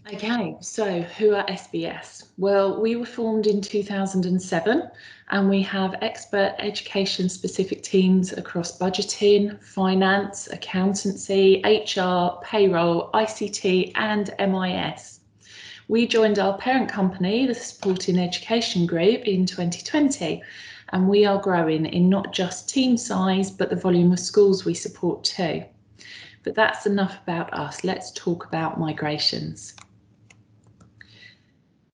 Okay, so who are SBS? Well, we were formed in 2007 and we have expert education specific teams across budgeting, finance, accountancy, HR, payroll, ICT and MIS. We joined our parent company, the Supporting Education Group, in 2020, and we are growing in not just team size, but the volume of schools we support too. But that's enough about us. Let's talk about migrations.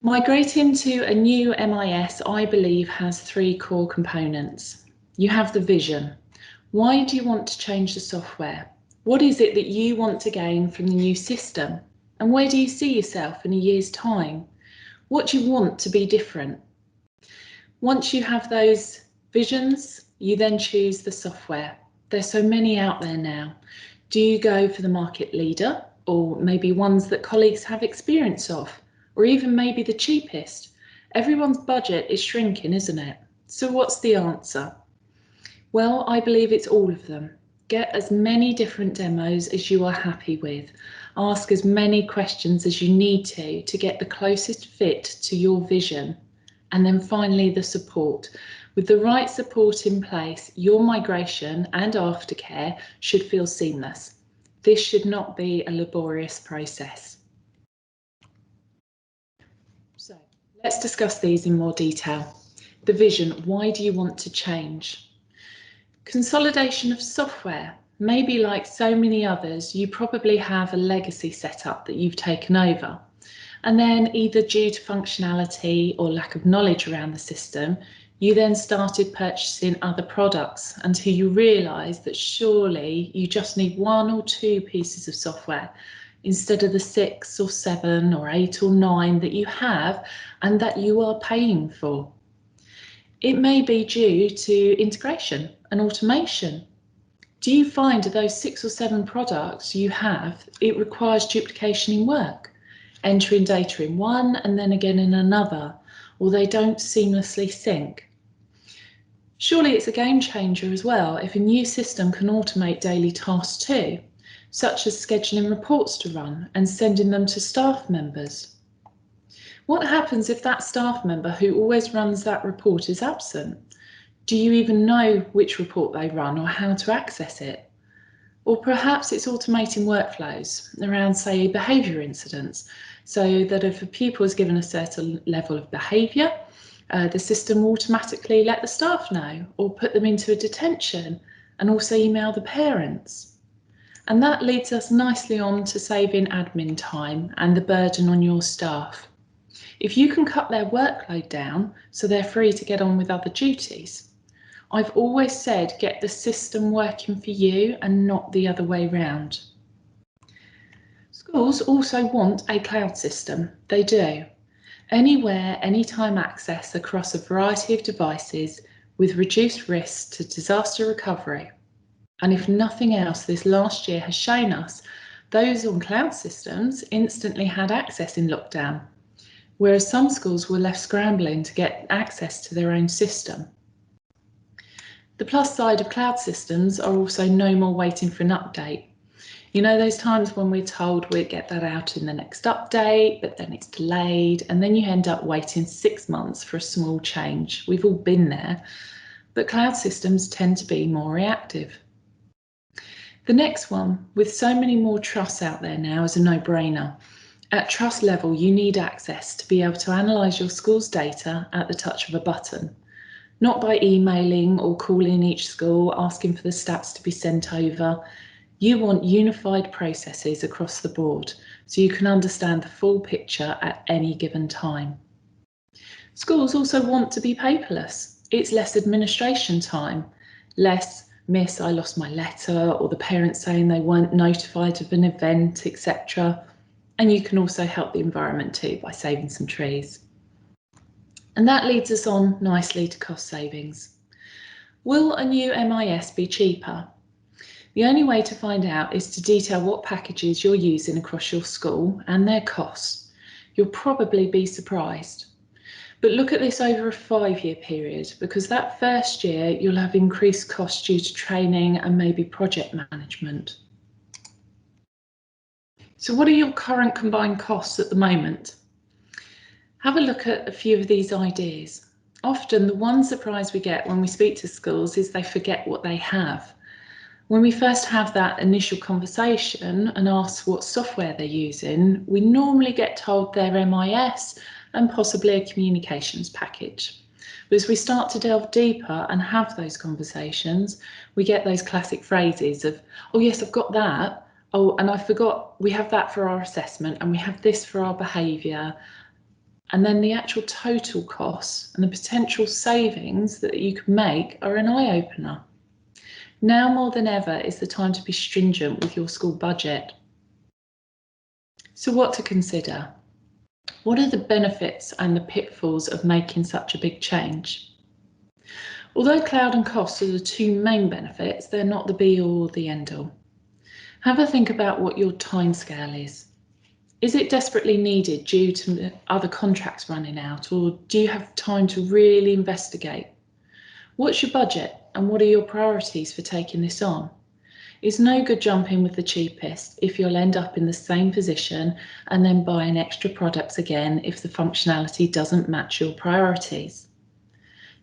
Migrating to a new MIS, I believe, has three core components. You have the vision. Why do you want to change the software? What is it that you want to gain from the new system? And where do you see yourself in a year's time? What do you want to be different? Once you have those visions, you then choose the software. There's so many out there now. Do you go for the market leader, or maybe ones that colleagues have experience of? Or even maybe the cheapest? Everyone's budget is shrinking, isn't it? So what's the answer? Well, I believe it's all of them. Get as many different demos as you are happy with. Ask as many questions as you need to get the closest fit to your vision. And then finally, the support. With the right support in place, your migration and aftercare should feel seamless. This should not be a laborious process. So let's discuss these in more detail. The vision, why do you want to change? Consolidation of software. Maybe like so many others, you probably have a legacy setup that you've taken over. And then either due to functionality or lack of knowledge around the system, you then started purchasing other products until you realise that surely you just need one or two pieces of software instead of the 6 or 7 or 8 or 9 that you have and that you are paying for. It may be due to integration and automation. Do you find those 6 or 7 products you have, it requires duplication in work, entering data in one and then again in another, or they don't seamlessly sync? Surely it's a game changer as well if a new system can automate daily tasks too, such as scheduling reports to run and sending them to staff members. What happens if that staff member who always runs that report is absent? Do you even know which report they run or how to access it? Or perhaps it's automating workflows around, say, behaviour incidents, so that if a pupil is given a certain level of behaviour, the system will automatically let the staff know or put them into a detention and also email the parents. And that leads us nicely on to saving admin time and the burden on your staff. If you can cut their workload down so they're free to get on with other duties. I've always said get the system working for you and not the other way round. Schools also want a cloud system. They do. Anywhere, anytime access across a variety of devices with reduced risk to disaster recovery. And if nothing else, this last year has shown us those on cloud systems instantly had access in lockdown, whereas some schools were left scrambling to get access to their own system. The plus side of cloud systems are also no more waiting for an update. You know those times when we're told we'll get that out in the next update, but then it's delayed, and then you end up waiting 6 months for a small change. We've all been there, but cloud systems tend to be more reactive. The next one, with so many more trusts out there now, is a no-brainer. At trust level, you need access to be able to analyse your school's data at the touch of a button, not by emailing or calling each school asking for the stats to be sent over. You want unified processes across the board so you can understand the full picture at any given time. Schools also want to be paperless. It's less administration time, less "Miss, I lost my letter," or the parents saying they weren't notified of an event, etc. And you can also help the environment too by saving some trees. And that leads us on nicely to cost savings. Will a new MIS be cheaper? The only way to find out is to detail what packages you're using across your school and their costs. You'll probably be surprised. But look at this over a 5-year period, because that first year you'll have increased costs due to training and maybe project management. So what are your current combined costs at the moment? Have a look at a few of these ideas. Often the one surprise we get when we speak to schools is they forget what they have. When we first have that initial conversation and ask what software they're using, we normally get told they're MIS and possibly a communications package. But as we start to delve deeper and have those conversations, we get those classic phrases of, oh yes, I've got that. Oh, and I forgot we have that for our assessment and we have this for our behaviour. And then the actual total costs and the potential savings that you can make are an eye-opener. Now more than ever is the time to be stringent with your school budget. So what to consider? What are the benefits and the pitfalls of making such a big change? Although cloud and costs are the two main benefits, they're not the be-all or the end-all. Have a think about what your timescale is. Is it desperately needed due to other contracts running out, or do you have time to really investigate? What's your budget and what are your priorities for taking this on? It's no good jumping with the cheapest if you'll end up in the same position and then buying extra products again if the functionality doesn't match your priorities.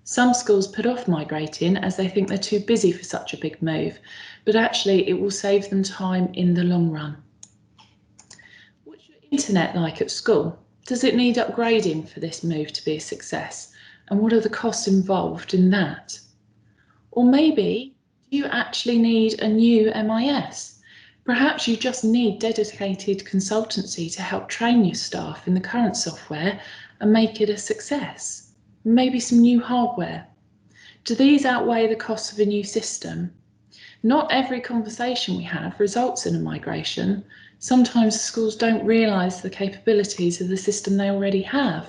Some schools put off migrating as they think they're too busy for such a big move, but actually it will save them time in the long run. What's your internet like at school? Does it need upgrading for this move to be a success? And what are the costs involved in that? Or maybe, do you actually need a new MIS? Perhaps you just need dedicated consultancy to help train your staff in the current software and make it a success. Maybe some new hardware. Do these outweigh the cost of a new system? Not every conversation we have results in a migration. Sometimes schools don't realise the capabilities of the system they already have.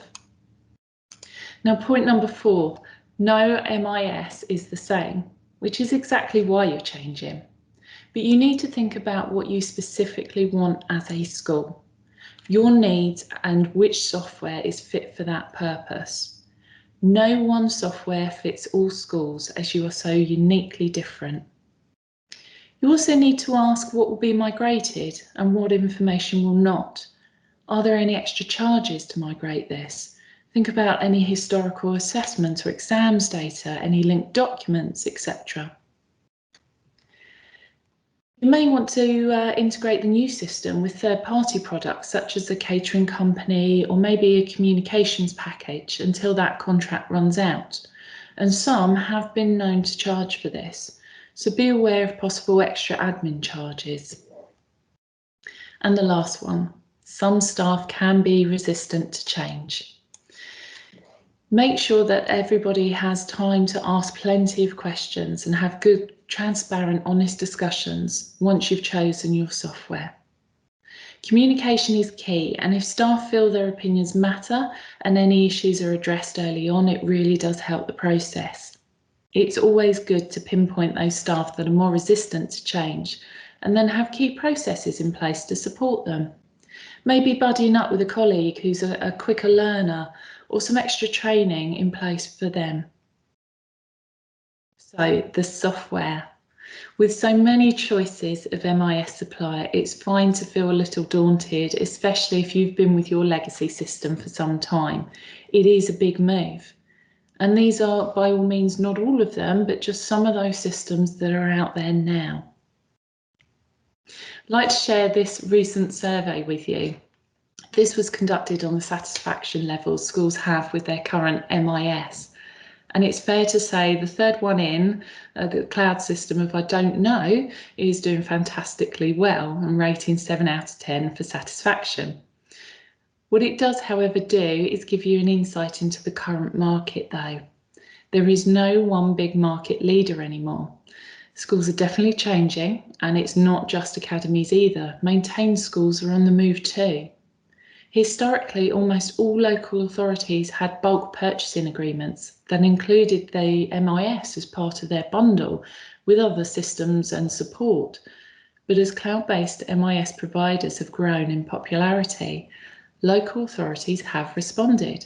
Now, point number 4, no MIS is the same, which is exactly why you're changing. But you need to think about what you specifically want as a school, your needs and which software is fit for that purpose. No one software fits all schools as you are so uniquely different. You also need to ask what will be migrated and what information will not. Are there any extra charges to migrate this? Think about any historical assessment or exams data, any linked documents, etc. You may want to integrate the new system with third-party products such as a catering company or maybe a communications package until that contract runs out. And some have been known to charge for this, so be aware of possible extra admin charges. And the last one, some staff can be resistant to change. Make sure that everybody has time to ask plenty of questions and have good, transparent, honest discussions once you've chosen your software. Communication is key, and if staff feel their opinions matter and any issues are addressed early on, it really does help the process. It's always good to pinpoint those staff that are more resistant to change and then have key processes in place to support them. Maybe buddying up with a colleague who's a quicker learner or some extra training in place for them. So the software. With so many choices of MIS supplier, it's fine to feel a little daunted, especially if you've been with your legacy system for some time. It is a big move. And these are, by all means, not all of them, but just some of those systems that are out there now. I'd like to share this recent survey with you. This was conducted on the satisfaction levels schools have with their current MIS. And it's fair to say the third one in, the cloud system of I don't know, is doing fantastically well and rating 7 out of 10 for satisfaction. What it does, however, do is give you an insight into the current market though. There is no one big market leader anymore. Schools are definitely changing, and it's not just academies either. Maintained schools are on the move too. Historically, almost all local authorities had bulk purchasing agreements that included the MIS as part of their bundle with other systems and support. But as cloud-based MIS providers have grown in popularity, local authorities have responded.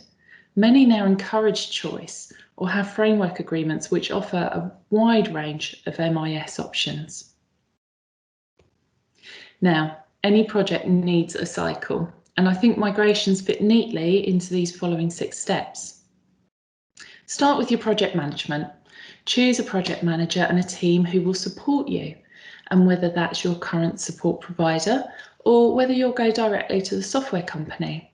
Many now encourage choice or have framework agreements which offer a wide range of MIS options. Now, Any project needs a cycle, and I think migrations fit neatly into these following 6 steps. Start with your project management. Choose a project manager and a team who will support you, and whether that's your current support provider or whether you'll go directly to the software company.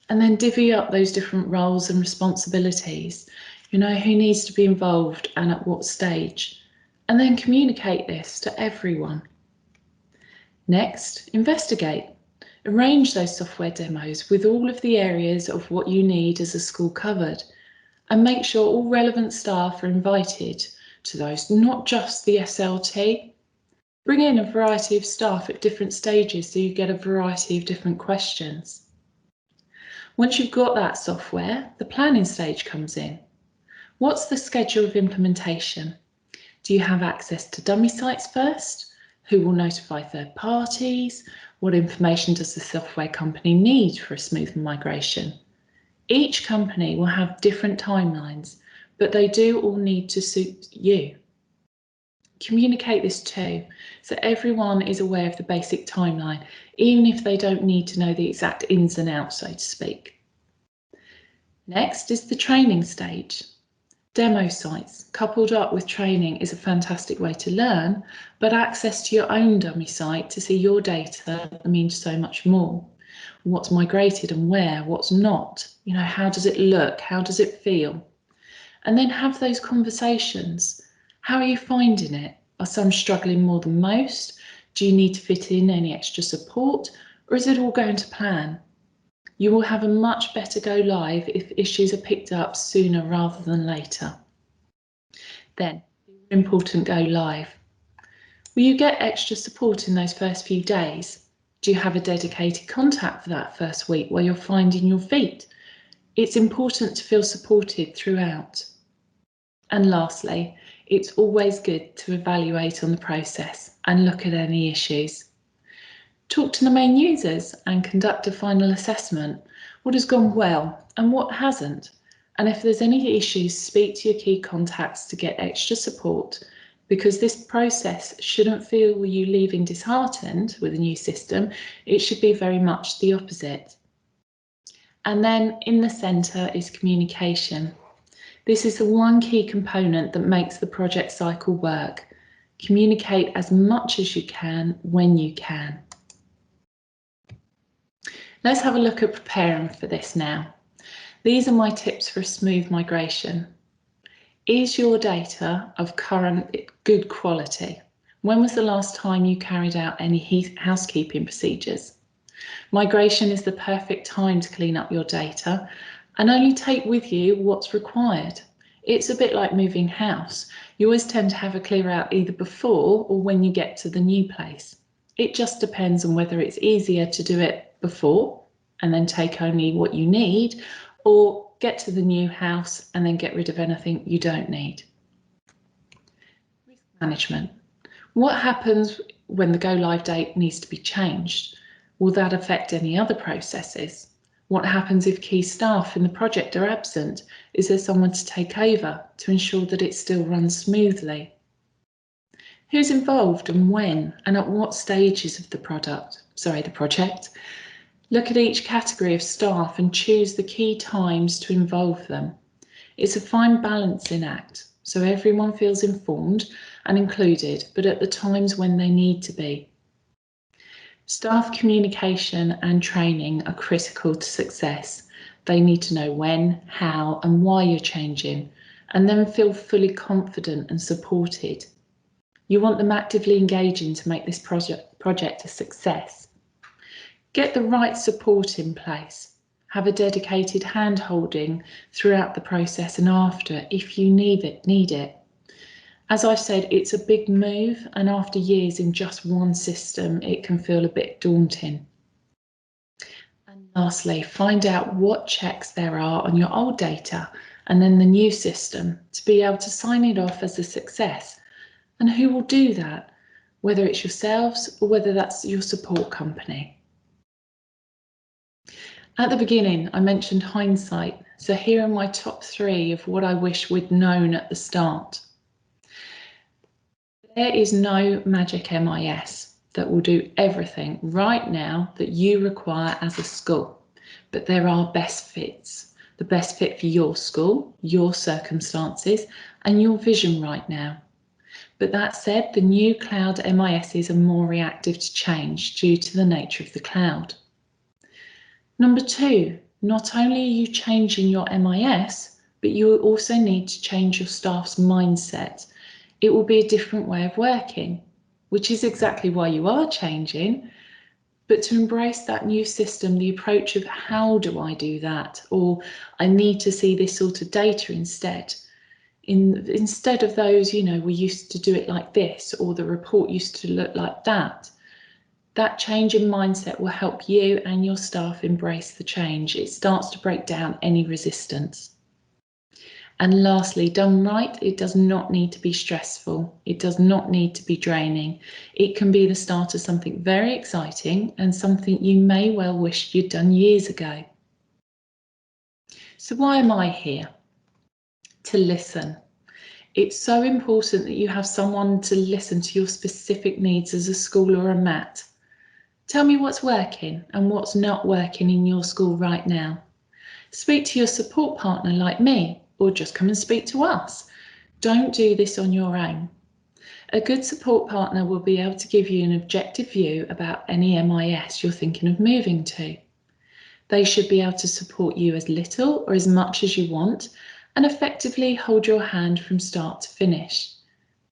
And then divvy up those different roles and responsibilities. You know who needs to be involved and at what stage, and then communicate this to everyone. Next, investigate. Arrange those software demos with all of the areas of what you need as a school covered, and make sure all relevant staff are invited to those, not just the SLT. Bring in a variety of staff at different stages so you get a variety of different questions. Once you've got that software, the planning stage comes in. What's the schedule of implementation? Do you have access to dummy sites first? Who will notify third parties? What information does the software company need for a smooth migration? Each company will have different timelines, but they do all need to suit you. Communicate this too, so everyone is aware of the basic timeline, even if they don't need to know the exact ins and outs, so to speak. Next is the training stage. Demo sites coupled up with training is a fantastic way to learn, but access to your own dummy site to see your data means so much more. What's migrated and where, what's not, you know, how does it look, how does it feel? And then have those conversations. How are you finding it? Are some struggling more than most? Do you need to fit in any extra support, or is it all going to plan? You will have a much better go live if issues are picked up sooner rather than later. Then, important go live. Will you get extra support in those first few days? Do you have a dedicated contact for that first week where you're finding your feet? It's important to feel supported throughout. And lastly, it's always good to evaluate on the process and look at any issues. Talk to the main users and conduct a final assessment. What has gone well and what hasn't? And if there's any issues, speak to your key contacts to get extra support, because this process shouldn't feel you leaving disheartened with a new system. It should be very much the opposite. And then in the centre is communication. This is the one key component that makes the project cycle work. Communicate as much as you can when you can. Let's have a look at preparing for this now. These are my tips for a smooth migration. Is your data of current good quality? When was the last time you carried out any housekeeping procedures? Migration is the perfect time to clean up your data and only take with you what's required. It's a bit like moving house. You always tend to have a clear out either before or when you get to the new place. It just depends on whether it's easier to do it before and then take only what you need, or get to the new house and then get rid of anything you don't need. Risk management. What happens when the go live date needs to be changed? Will that affect any other processes? What happens if key staff in the project are absent? Is there someone to take over to ensure that it still runs smoothly? Who's involved and when and at what stages of the project? Look at each category of staff and choose the key times to involve them. It's a fine balancing act, so everyone feels informed and included, but at the times when they need to be. Staff communication and training are critical to success. They need to know when, how, and why you're changing, and then feel fully confident and supported. You want them actively engaging to make this project a success. Get the right support in place. Have a dedicated hand-holding throughout the process and after if you need it. As I said, it's a big move, and after years in just one system, it can feel a bit daunting. And lastly, find out what checks there are on your old data and then the new system to be able to sign it off as a success. And who will do that, whether it's yourselves or whether that's your support company. At the beginning, I mentioned hindsight, so here are my top 3 of what I wish we'd known at the start. There is no magic MIS. that will do everything right now that you require as a school. But there are best fits, the best fit for your school, your circumstances, and your vision right now. But that said, the new cloud MISs are more reactive to change due to the nature of the cloud. Number 2, not only are you changing your MIS, but you also need to change your staff's mindset. It will be a different way of working, which is exactly why you are changing. But to embrace that new system, the approach of how do I do that? Or I need to see this sort of data instead. Instead of those, we used to do it like this, or the report used to look like that. That change in mindset will help you and your staff embrace the change. It starts to break down any resistance. And lastly, done right, it does not need to be stressful. It does not need to be draining. It can be the start of something very exciting and something you may well wish you'd done years ago. So why am I here? To listen. It's so important that you have someone to listen to your specific needs as a school or a MAT. Tell me what's working and what's not working in your school right now. Speak to your support partner like me, or just come and speak to us. Don't do this on your own. A good support partner will be able to give you an objective view about any MIS you're thinking of moving to. They should be able to support you as little or as much as you want and effectively hold your hand from start to finish.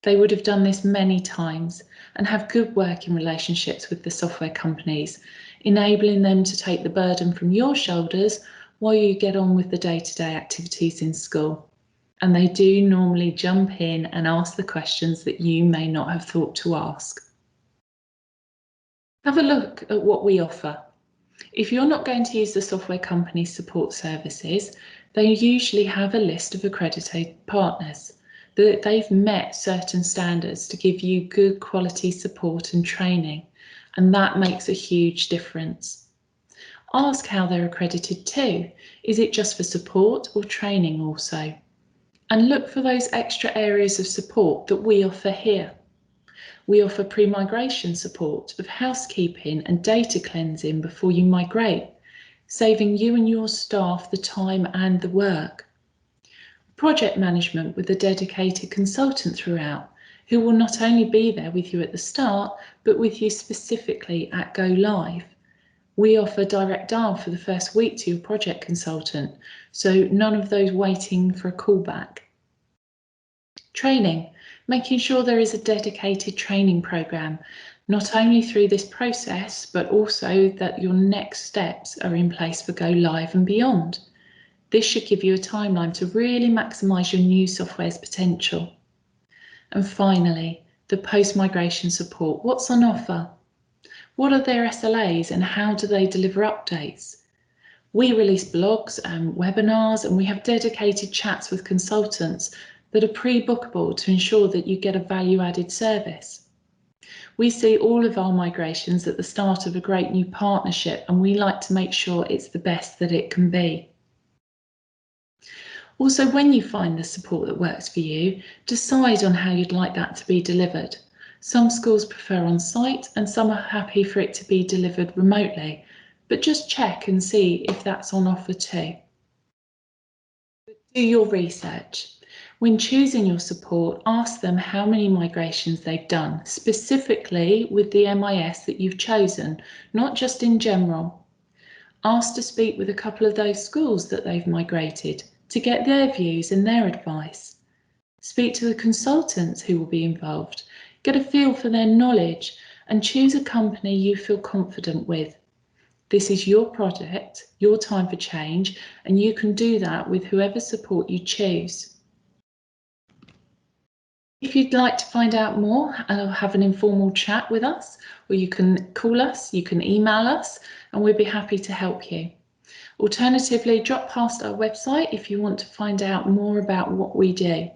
They would have done this many times and have good working relationships with the software companies, enabling them to take the burden from your shoulders while you get on with the day-to-day activities in school. And they do normally jump in and ask the questions that you may not have thought to ask. Have a look at what we offer. If you're not going to use the software company's support services, they usually have a list of accredited partners that they've met certain standards to give you good quality support and training, and that makes a huge difference. Ask how they're accredited too. Is it just for support or training also? And look for those extra areas of support that we offer here. We offer pre-migration support of housekeeping and data cleansing before you migrate, saving you and your staff the time and the work. Project management with a dedicated consultant throughout, who will not only be there with you at the start, but with you specifically at Go Live. We offer direct dial for the first week to your project consultant, so none of those waiting for a callback. Training, making sure there is a dedicated training program, not only through this process, but also that your next steps are in place for Go Live and beyond. This should give you a timeline to really maximise your new software's potential. And finally, the post-migration support. What's on offer? What are their SLAs and how do they deliver updates? We release blogs and webinars, and we have dedicated chats with consultants that are pre-bookable to ensure that you get a value-added service. We see all of our migrations at the start of a great new partnership, and we like to make sure it's the best that it can be. Also, when you find the support that works for you, decide on how you'd like that to be delivered. Some schools prefer on-site and some are happy for it to be delivered remotely, but just check and see if that's on offer too. Do your research. When choosing your support, ask them how many migrations they've done, specifically with the MIS that you've chosen, not just in general. Ask to speak with a couple of those schools that they've migrated to get their views and their advice. Speak to the consultants who will be involved, get a feel for their knowledge, and choose a company you feel confident with. This is your project, your time for change, and you can do that with whoever support you choose. If you'd like to find out more and have an informal chat with us, or you can call us, you can email us, and we'd be happy to help you. Alternatively, drop past our website if you want to find out more about what we do.